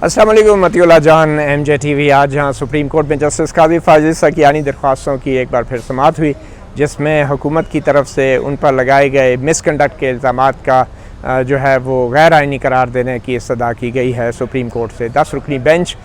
अस्सलाम वालेकुम मतियुल्लाह जान MJTV। आज यहाँ सुप्रीम कोर्ट में जस्टिस काजी फाजिल सकियानी दरख्वास्तों की एक बार फिर समाअत हुई, जिसमें हुकूमत की तरफ से उन पर लगाए गए मिसकंडक्ट के इल्ज़ामात का जो है वो गैर आइनी करार देने की इस्तदा की गई है सुप्रीम कोर्ट से। 10 रुकनी बेंच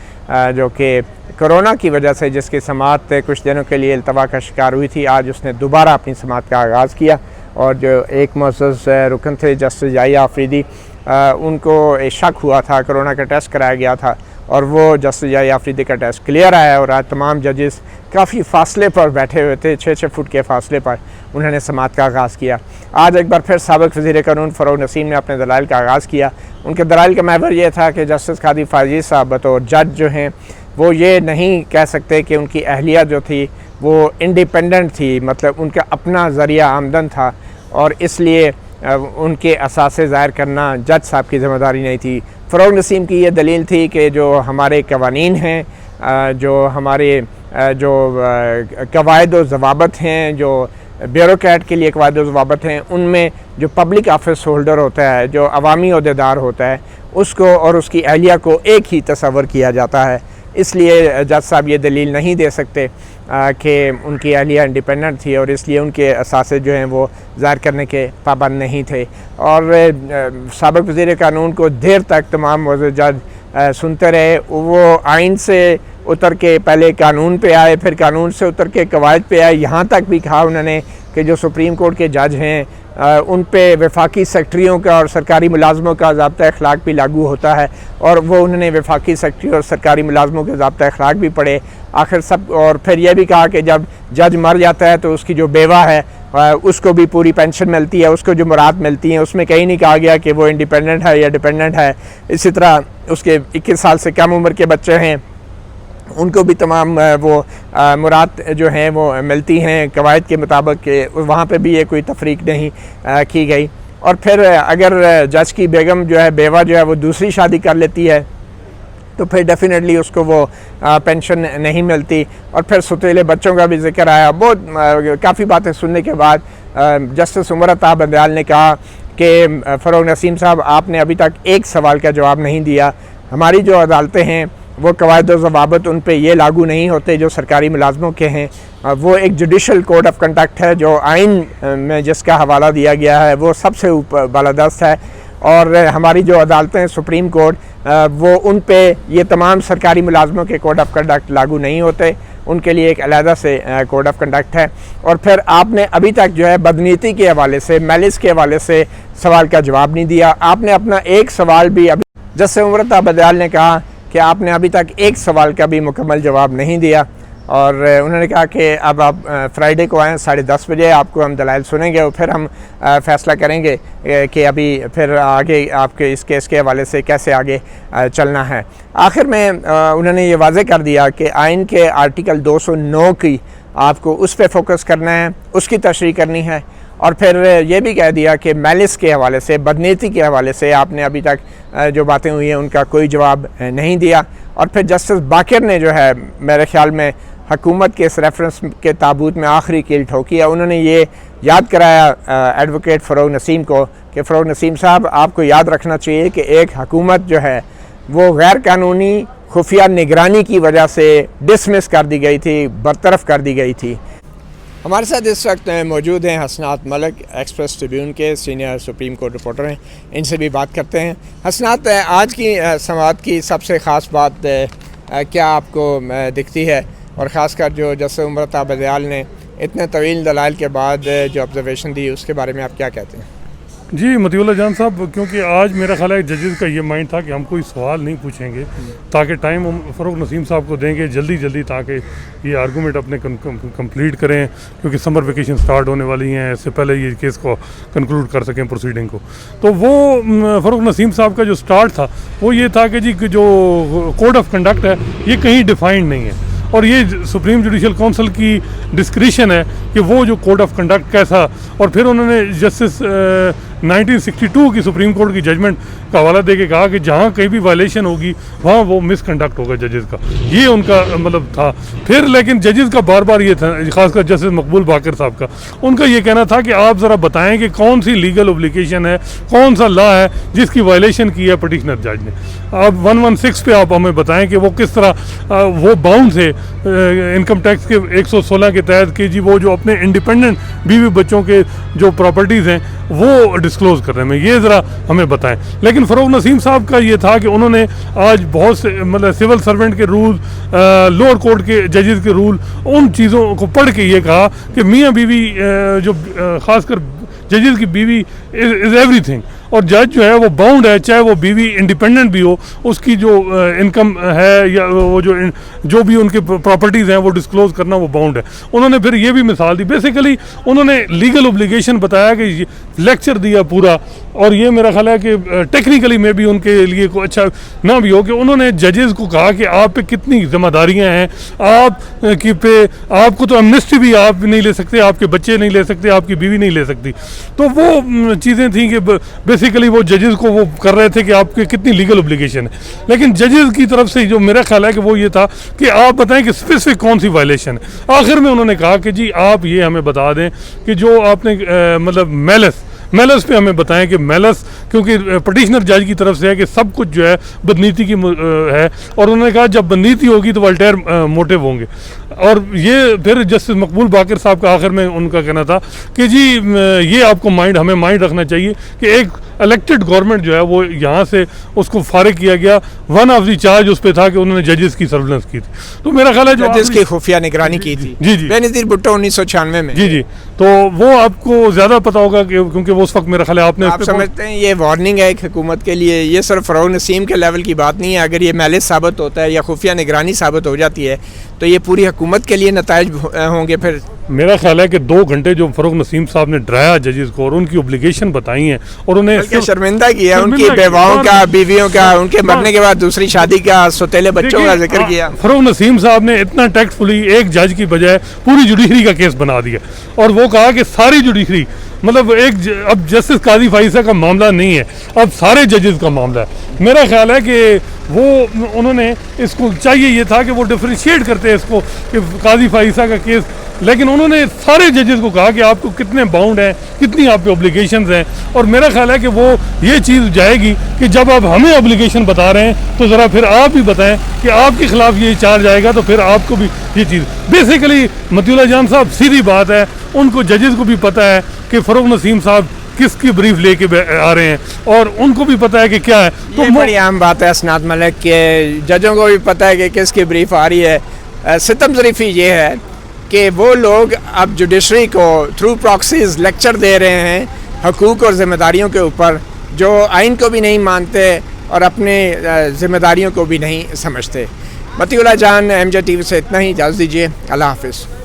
जो कि कोरोना की वजह से जिसकी समाअत कुछ दिनों के लिए अल्तवा का शिकार हुई थी, आज उसने दोबारा अपनी समाअत का आगाज़ किया और जो एक मुअज़्ज़ज़ रुकन थे जस्टिस याहिया आफरीदी, उनको शक हुआ था, कोरोना का टेस्ट कराया गया था और वो जस्टिस याहिया आफरीदी का टेस्ट क्लियर आया और आज तमाम जजेस काफ़ी फासले पर बैठे हुए थे, 6-6 फुट के फासले पर उन्होंने समाअत का आगाज़ किया। आज एक बार फिर साबिक़ वज़ीर क़ानून फ़रोग़ नसीम ने अपने दलाइल का आगाज़ किया। उनके दलाइल का महवर ये था कि जस्टिस काजी फाजिल साहब बतौर जज जो हैं वो ये नहीं कह सकते कि उनकी अहलिया जो थी वो इंडिपेंडेंट थी, मतलब उनका अपना ज़रिया आमदन था और इसलिए उनके असासे ज़ाहिर करना जज साहब की ज़िम्मेदारी नहीं थी। फ़रोग़ नसीम की ये दलील थी कि जो हमारे कवानीन हैं, जो हमारे जो कवायद व ज़वाबत हैं, जो ब्यूरोक्रेट के लिए कवायद व ज़वाबत हैं, उनमें जो पब्लिक ऑफिस होल्डर होता है, जो अवामी ओहदेदार होता है, उसको और उसकी अहलिया को एक ही तस्वर किया जाता है। इसलिए जज साहब ये दलील नहीं दे सकते कि उनकी अहलिया इंडिपेंडेंट थी और इसलिए उनके असासे जो हैं वो ज़ाहिर करने के पाबंद नहीं थे। और साबिक़ वज़ीर क़ानून को देर तक तमाम मुअज़्ज़ज़ जज सुनते रहे। वो आइन से उतर के पहले कानून पे आए, फिर कानून से उतर के कवायद पे आए। यहाँ तक भी कहा उन्होंने कि जो सुप्रीम कोर्ट के जज हैं उन पे वफाकी सेक्रेटरियों का और सरकारी मुलाजमों का ज़ाब्ता अखलाक भी लागू होता है और वो उन्होंने वफाकी सेक्रेटरी और सरकारी मुलाजमों के ज़ाब्ता अखलाक भी पढ़े आखिर सब। और फिर यह भी कहा कि जब जज मर जाता है तो उसकी जो बेवा है उसको भी पूरी पेंशन मिलती है, उसको जो मुराद मिलती हैं उसमें कहीं नहीं कहा गया कि वो इंडिपेंडेंट है या डिपेंडेंट है। इसी तरह उसके 21 साल से कम उम्र के बच्चे हैं उनको भी तमाम वो मुराद जो हैं वो मिलती हैं कवायद के मुताबिक, के वहाँ पे भी ये कोई तफरीक नहीं की गई। और फिर अगर जज की बेगम जो है बेवा जो है वो दूसरी शादी कर लेती है तो फिर डेफिनेटली उसको वो पेंशन नहीं मिलती। और फिर सुतीले बच्चों का भी जिक्र आया। बहुत काफ़ी बातें सुनने के बाद जस्टिस उमर अता बंदयाल ने कहा कि फ़रोग़ नसीम साहब, आपने अभी तक एक सवाल का जवाब नहीं दिया। हमारी जो अदालतें हैं वो कवायद व ज़वाबत उन पे ये लागू नहीं होते जो सरकारी मुलाजमों के हैं। वो एक जुडिशल कोड ऑफ कंडक्ट है जो आइन में जिसका हवाला दिया गया है वो सबसे ऊपर बालादस्त है और हमारी जो अदालतें हैं सुप्रीम कोर्ट वो उन पे ये तमाम सरकारी मुलाजमों के कोड ऑफ कंडक्ट लागू नहीं होते, उनके लिए एक अलहदा से कोड ऑफ कंडक्ट है। और फिर आपने अभी तक जो है बदनीति के हवाले से, मैलिस के हवाले से सवाल का जवाब नहीं दिया। आपने अपना एक सवाल भी अभी जस्टिस उमर अता बंदयाल ने कहा कि आपने अभी तक एक सवाल का भी मुकम्मल जवाब नहीं दिया और उन्होंने कहा कि अब आप फ्राइडे को आएँ 10:30 बजे, आपको हम दलाइल सुनेंगे और फिर हम फ़ैसला करेंगे कि अभी फिर आगे आपके इस केस के हवाले से कैसे आगे चलना है। आखिर में उन्होंने ये वाज़े कर दिया कि आइन के आर्टिकल 209 की आपको उस पर फोकस करना है, उसकी तशरीह करनी है। और फिर ये भी कह दिया कि मैलिस के हवाले से, बदनीति के हवाले से आपने अभी तक जो बातें हुई हैं उनका कोई जवाब नहीं दिया। और फिर जस्टिस बाकर ने जो है मेरे ख़्याल में हुकूमत के इस रेफरेंस के ताबूत में आखिरी कील ठोकी है। उन्होंने ये याद कराया एडवोकेट फ़रोग़ नसीम को कि फ़रोग़ नसीम साहब, आपको याद रखना चाहिए कि एक हुकूमत जो है वो गैर कानूनी खुफिया निगरानी की वजह से डिसमिस कर दी गई थी, बरतरफ कर दी गई थी। हमारे साथ इस वक्त मौजूद हैं हसनात मलिक, एक्सप्रेस ट्रिब्यून के सीनियर सुप्रीम कोर्ट रिपोर्टर हैं, इनसे भी बात करते हैं। हसनात, आज की समाअत की सबसे ख़ास बात क्या आपको दिखती है और ख़ासकर जो जस्टिस उमर अता बंदयाल ने इतने तवील दलाइल के बाद जो ऑब्जर्वेशन दी उसके बारे में आप क्या कहते हैं? जी मतियुल्लाह जान साहब, क्योंकि आज मेरा ख्याल है जजेस का ये माइंड था कि हम कोई सवाल नहीं पूछेंगे ताकि टाइम हम फ़रोग़ नसीम साहब को देंगे जल्दी ताकि ये आर्गूमेंट अपने कंप्लीट करें, क्योंकि समर वेकेशन स्टार्ट होने वाली हैं, इससे पहले ये केस को कंक्लूड कर सकें प्रोसीडिंग को। तो वो फ़रोग़ नसीम साहब का जो स्टार्ट था वो ये था कि जी जो कोड ऑफ कंडक्ट है ये कहीं डिफाइंड नहीं है और ये सुप्रीम जुडिशल काउंसिल की डिस्क्रिशन है कि वो जो कोड ऑफ कंडक्ट कैसा। और फिर उन्होंने जस्टिस 1962 की सुप्रीम कोर्ट की जजमेंट का हवाला दे के कहा कि जहाँ कहीं भी वायलेशन होगी वहाँ वो मिसकंडक्ट होगा जजेस का, ये उनका मतलब था। फिर लेकिन जजेस का बार बार ये था, खासकर जस्टिस मकबूल बाकर साहब का, उनका ये कहना था कि आप ज़रा बताएं कि कौन सी लीगल ऑब्लिगेशन है, कौन सा लॉ है जिसकी वायलेशन की है पटिशनर जज ने। अब 116 पे आप हमें बताएं कि वो किस तरह वो बाउंड थे इनकम टैक्स के 116 के तहत कि जी वो जो अपने इंडिपेंडेंट बीवी बच्चों के जो प्रॉपर्टीज़ हैं वो डिस्क्लोज़ करने में, ये ज़रा हमें बताएं। लेकिन फ़रोग नसीम साहब का ये था कि उन्होंने आज बहुत से मतलब सिविल सर्वेंट के रूल, लोअर कोर्ट के जजेस के रूल, उन चीज़ों को पढ़ के ये कहा कि मियाँ बीवी जो ख़ासकर जजेस की बीवी इज़ एवरीथिंग, और जज जो है वो बाउंड है, चाहे वो बीवी इंडिपेंडेंट भी हो, उसकी जो इनकम है या वो जो भी उनके प्रॉपर्टीज़ हैं वो डिस्क्लोज़ करना वो बाउंड है। उन्होंने फिर ये भी मिसाल दी, बेसिकली उन्होंने लीगल ऑब्लिगेशन बताया कि लेक्चर दिया पूरा, और ये मेरा ख्याल है कि टेक्निकली में भी उनके लिए कोई अच्छा ना भी हो कि उन्होंने जजेस को कहा कि आप पे कितनी जिम्मेदारियाँ हैं, आपको तो एमनेस्टी भी आप नहीं ले सकते, आपके बच्चे नहीं ले सकते, आपकी बीवी नहीं ले सकती। तो वो चीज़ें थी कि बेसिकली वो जजेस को वो कर रहे थे कि आपके कितनी लीगल ऑब्लिगेशन है। लेकिन जजेस की तरफ से जो मेरा ख्याल है कि वो ये था कि आप बताएं कि स्पेसिफिक कौन सी वायलेशन है। आखिर में उन्होंने कहा कि जी आप ये हमें बता दें कि जो आपने मतलब मेलस पे हमें बताएं कि मेलस, क्योंकि पटिशनर जज की तरफ से है कि सब कुछ जो है बदनीति की है, और उन्होंने कहा जब बदनीति होगी तो अल्टेर मोटिव होंगे। और ये फिर जस्टिस मकबूल बाकर साहब का आखिर में उनका कहना था कि जी ये आपको हमें माइंड रखना चाहिए कि एक इलेक्टेड गवर्नमेंट जो है वो यहाँ से उसको फारिग किया गया, वन ऑफ द चार्ज उस पर था कि उन्होंने जजेस की सर्विलेंस की थी। तो मेरा ख्याल है जो जजेस की खुफिया निगरानी की थी जी बेनज़ीर भुट्टो 1996 में। जी, तो वो आपको ज़्यादा पता होगा कि क्योंकि वो उस वक्त मेरा ख्याल है आपने आप समझते हैं ये वार्निंग है एक हुकूमत के लिए, ये सिर्फ फ़रोग नसीम के लेवल की बात नहीं है। अगर ये मैलिस साबित होता है या खुफिया निगरानी साबित हो जाती है तो ये पूरी हुकूमत के लिए नताइज होंगे। फिर मेरा ख्याल है कि 2 घंटे जो फ़रोग नसीम साहब ने डराया जजेस को और उनकी ऑब्लिगेशन बताई हैं और उन्हें शर्मिंदा किया, उनकी बेवाओं का, बीवियों का, उनके मरने के बाद दूसरी शादी का, सौतेले बच्चों का जिक्र किया। फ़रोग नसीम साहब ने इतना टैक्टफुली एक जज की बजाय पूरी जुडिशरी का केस बना दिया, और वो कहा कि सारी जुडिशरी मतलब अब जस्टिस काजी फाइसा का मामला नहीं है, अब सारे जजेस का मामला है। मेरा ख्याल है कि वो उन्होंने इसको चाहिए ये था कि वो डिफरेंशिएट करते हैं इसको कि काजी फाइसा का केस, लेकिन उन्होंने सारे जजेस को कहा कि आपको कितने बाउंड हैं, कितनी आप पे ऑब्लिगेशंस हैं। और मेरा ख्याल है कि वो ये चीज़ जाएगी कि जब आप हमें ऑब्लिगेशन बता रहे हैं तो ज़रा फिर आप भी बताएं कि आपके खिलाफ ये चार्ज आएगा तो फिर आपको भी ये चीज़। बेसिकली मतीउल्लाह जान साहब सीधी बात है, उनको जजेस को भी पता है कि फ़रोग नसीम साहब किसकी ब्रीफ लेके आ रहे हैं और उनको भी पता है कि क्या है। तो बड़ी आम बात है असनाद मलिक के, जजों को भी पता है कि किसकी ब्रीफ आ रही है। सितम ज़रीफ़ी ये है कि वो लोग अब जुडिशरी को थ्रू प्रॉक्सीज लेक्चर दे रहे हैं हकूक़ और ज़िम्मेदारियों के ऊपर, जो आइन को भी नहीं मानते और अपने ज़िम्मेदारियों को भी नहीं समझते। मतीउल्लाह जान, MJ TV से इतना ही, इजाज़त दीजिए। अल्लाह हाफ़िज़।